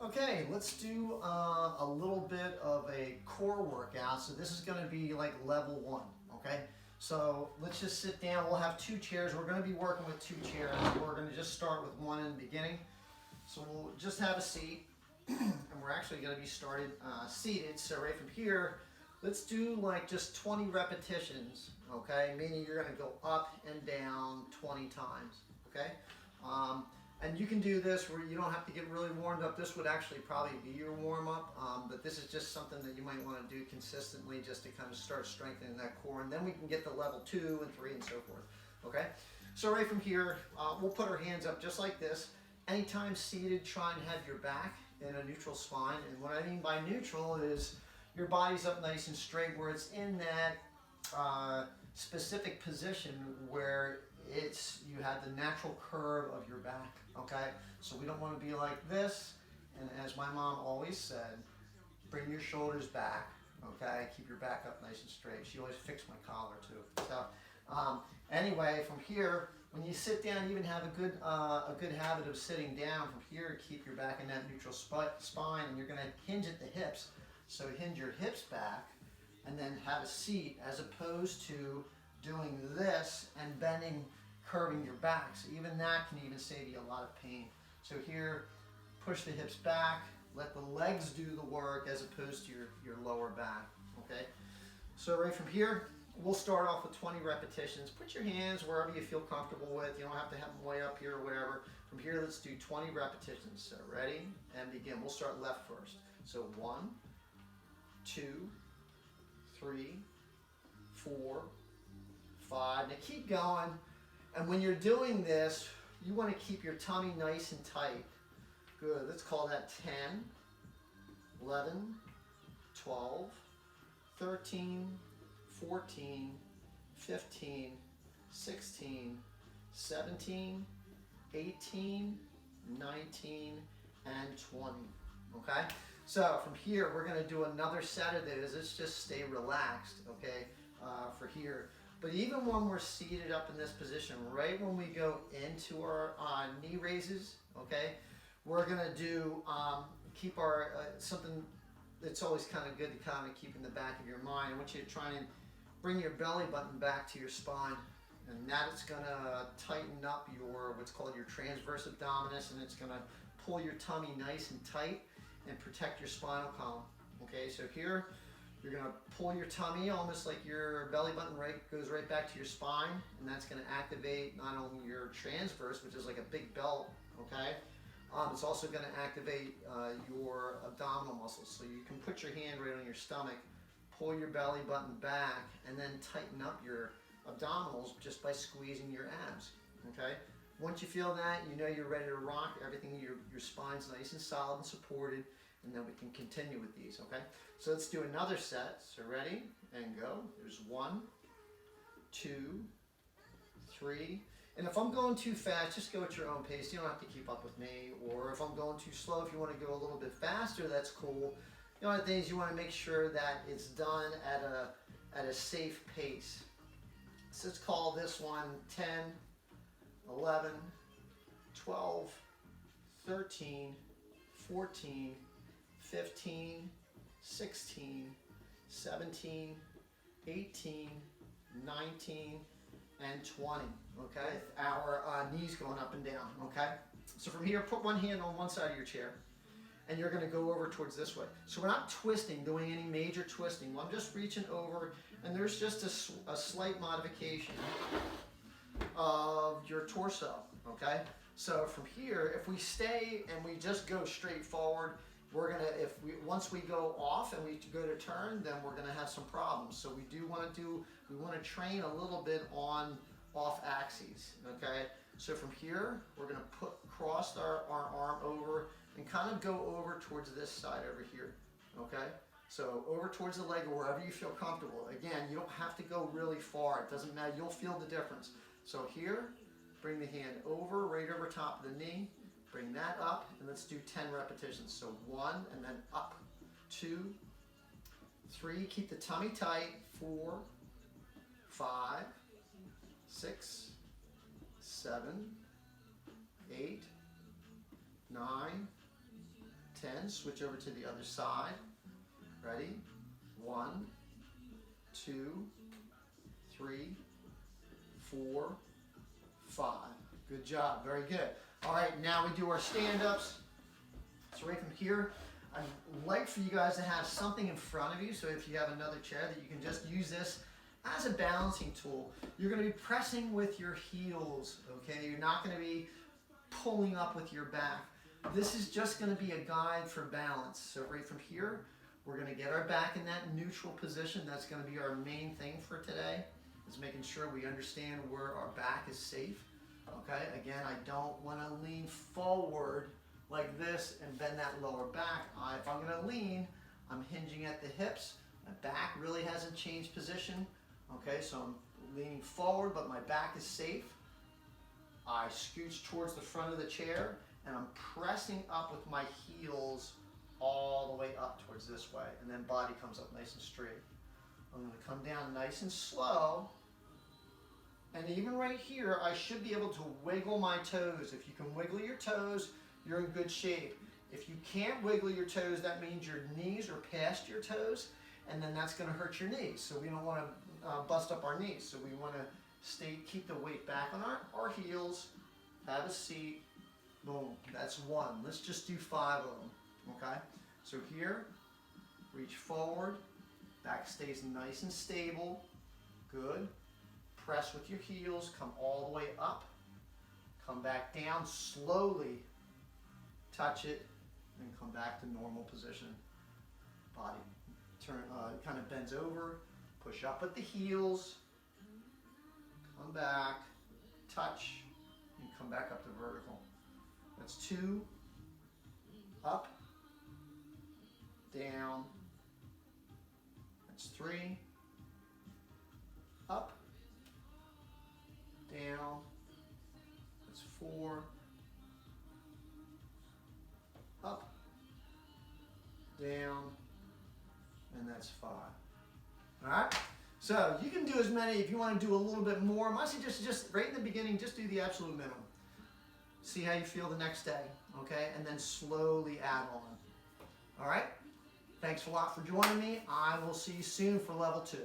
Okay, let's do a little bit of a core workout. So this is going to be like level 1, okay? So let's just sit down. We'll have 2 chairs. We're going to be working with 2 chairs. We're going to just start with 1 in the beginning. So we'll just have a seat, and we're actually going to be started seated. So right from here, let's do like just 20 repetitions, okay? Meaning you're going to go up and down 20 times, okay? And you can do this where you don't have to get really warmed up. This would actually probably be your warm-up, but this is just something that you might want to do consistently just to kind of start strengthening that core, and then we can get to level 2 and 3 and so forth, okay? So right from here, we'll put our hands up just like this. Anytime seated, try and have your back in a neutral spine, and what I mean by neutral is your body's up nice and straight where it's in that specific position where you have the natural curve of your back, okay? So we don't want to be like this, and as my mom always said, bring your shoulders back, okay? Keep your back up nice and straight. She always fixed my collar too. So anyway, from here, when you sit down, even have a good habit of sitting down. From here, keep your back in that neutral spine, and you're going to hinge at the hips. So hinge your hips back, and then have a seat, as opposed to doing this and bending, curving your back. So even that can even save you a lot of pain. So here, push the hips back, let the legs do the work as opposed to your lower back, okay? So right from here, we'll start off with 20 repetitions. Put your hands wherever you feel comfortable with. You don't have to have them way up here or whatever. From here, let's do 20 repetitions. So ready, and begin. We'll start left first. So 1, 2, 3, 4, 5. Now keep going. And when you're doing this, you want to keep your tummy nice and tight. Good. Let's call that 10, 11, 12, 13, 14, 15, 16, 17, 18, 19, and 20. Okay? So from here, we're going to do another set of those. Let's just stay relaxed, okay, for here. But even when we're seated up in this position, right when we go into our knee raises, okay, we're going to do, keep our, something that's always kind of good to kind of keep in the back of your mind. I want you to try and bring your belly button back to your spine, and that is going to tighten up your, what's called your transverse abdominis, and it's going to pull your tummy nice and tight and protect your spinal column. Okay, so here, you're going to pull your tummy almost like your belly button goes right back to your spine, and that's going to activate not only your transverse, which is like a big belt, okay? It's also going to activate your abdominal muscles. So you can put your hand right on your stomach, pull your belly button back, and then tighten up your abdominals just by squeezing your abs, okay? Once you feel that, you know you're ready to rock. Everything, your spine's nice and solid and supported, and then we can continue with these, okay? So let's do another set. So ready, and go. There's 1, 2, 3. And if I'm going too fast, just go at your own pace. You don't have to keep up with me. Or if I'm going too slow, if you want to go a little bit faster, that's cool. The only thing is you want to make sure that it's done at a safe pace. So let's call this one 10, 11, 12, 13, 14, 15, 16, 17, 18, 19, and 20, okay? Our knees going up and down, okay? So from here, put one hand on one side of your chair, and you're going to go over towards this way. So we're not twisting, doing any major twisting. Well, I'm just reaching over, and there's just a slight modification of your torso, okay? So from here, if we stay and we just go straight forward, we're gonna, once we go off and we go to turn, then we're gonna have some problems. So we want to train a little bit on off axes, okay? So from here, we're gonna cross our arm over and kind of go over towards this side over here, okay? So over towards the leg or wherever you feel comfortable. Again, you don't have to go really far. It doesn't matter. You'll feel the difference. So here, bring the hand over, right over top of the knee. Bring that up, and let's do 10 repetitions. So 1, and then up. 2, 3, keep the tummy tight. 4, 5, 6, 7, 8, 9, 10. Switch over to the other side. Ready? 1, 2, 3, 4, 5. Good job. Very good. All right, now we do our stand-ups. So right from here, I'd like for you guys to have something in front of you. So if you have another chair, that you can just use this as a balancing tool. You're going to be pressing with your heels, okay? You're not going to be pulling up with your back. This is just going to be a guide for balance. So right from here, we're going to get our back in that neutral position. That's going to be our main thing for today, is making sure we understand where our back is safe. Okay, again, I don't want to lean forward like this and bend that lower back. If I'm going to lean, I'm hinging at the hips. My back really hasn't changed position. Okay, so I'm leaning forward, but my back is safe. I scooch towards the front of the chair, and I'm pressing up with my heels all the way up towards this way, and then body comes up nice and straight. I'm going to come down nice and slow, and even right here, I should be able to wiggle my toes. If you can wiggle your toes, you're in good shape. If you can't wiggle your toes, that means your knees are past your toes, and then that's going to hurt your knees. So we don't want to bust up our knees. So we want to keep the weight back on our heels, have a seat, boom, that's 1. Let's just do 5 of them, okay? So here, reach forward, back stays nice and stable, good. Press with your heels, come all the way up, come back down slowly, touch it, and come back to normal position. Body turn, kind of bends over, push up with the heels, come back, touch, and come back up to vertical. That's 2, up, down, that's 3, up, down, that's 4, up, down, and that's 5. All right, so you can do as many. If you want to do a little bit more, my suggestion is just right in the beginning, just do the absolute minimum. See how you feel the next day, okay? And then slowly add on. All right, thanks a lot for joining me. I will see you soon for level 2.